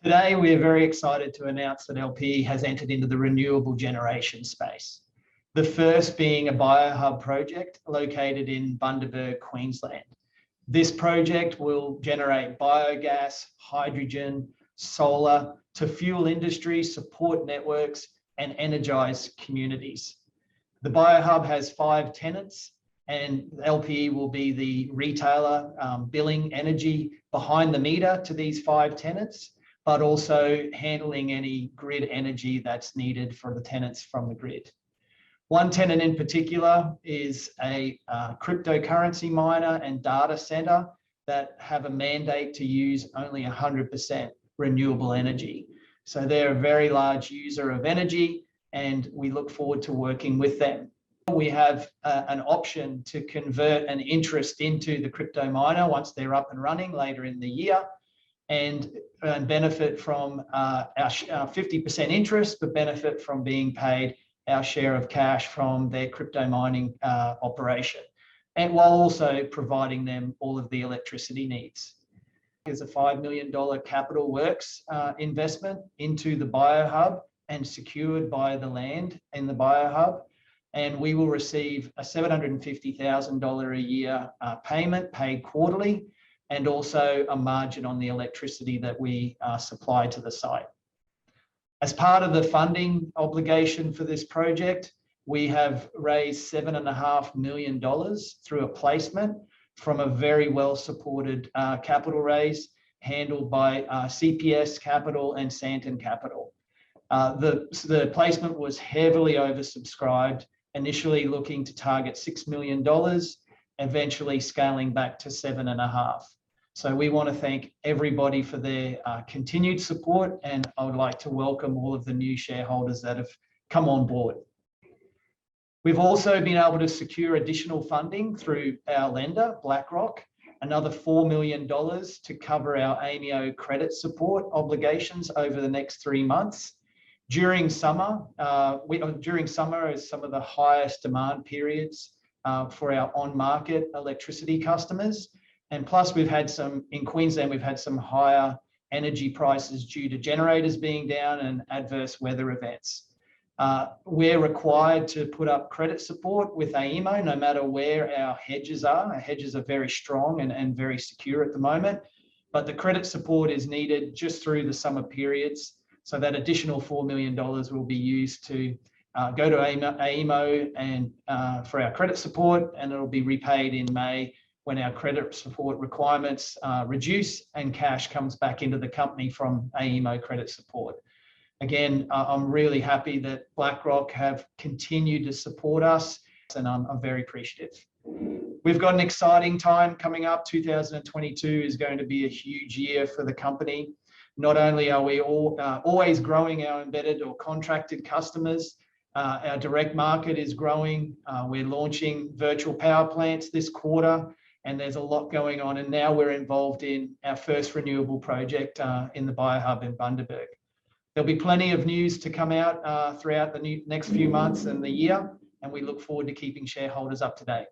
Today, we are very excited to announce that LPE has entered into the renewable generation space. The first being a biohub project located in Bundaberg, Queensland. This project will generate biogas, hydrogen, solar to fuel industry, support networks, and energize communities. The biohub has 5 tenants, and LPE will be the retailer billing energy behind the meter to these 5 tenants, but also handling any grid energy that's needed for the tenants from the grid. One tenant in particular is a cryptocurrency miner and data center that have a mandate to use only 100% renewable energy. So they're a very large user of energy, and we look forward to working with them. We have an option to convert an interest into the crypto miner once they're up and running later in the year, and benefit from our 50% interest, but benefit from being paid our share of cash from their crypto mining operation, and while also providing them all of the electricity needs. There's a $5 million capital works investment into the biohub and secured by the land in the biohub, and we will receive a $750,000 a year payment paid quarterly, and also a margin on the electricity that we supply to the site. As part of the funding obligation for this project, we have raised $7.5 million through a placement from a very well-supported capital raise handled by CPS Capital and Santon Capital. The placement was heavily oversubscribed, initially looking to target $6 million, eventually scaling back to 7.5. So we want to thank everybody for their continued support, and I would like to welcome all of the new shareholders that have come on board. We've also been able to secure additional funding through our lender, BlackRock, another $4 million to cover our AMIO credit support obligations over the next 3 months. During summer is some of the highest demand periods for our on-market electricity customers. And plus, in Queensland, we've had some higher energy prices due to generators being down and adverse weather events. We're required to put up credit support with AEMO no matter where our hedges are. Our hedges are very strong and very secure at the moment, but the credit support is needed just through the summer periods. So that additional $4 million will be used to go to AEMO and for our credit support, and it'll be repaid in May when our credit support requirements reduce and cash comes back into the company from AEMO credit support. Again, I'm really happy that BlackRock have continued to support us, and I'm very appreciative. We've got an exciting time coming up. 2022 is going to be a huge year for the company. Not only are we always growing our embedded or contracted customers, our direct market is growing. We're launching virtual power plants this quarter, and there's a lot going on. And now we're involved in our first renewable project in the biohub in Bundaberg. There'll be plenty of news to come out throughout the next few months and the year, and we look forward to keeping shareholders up to date.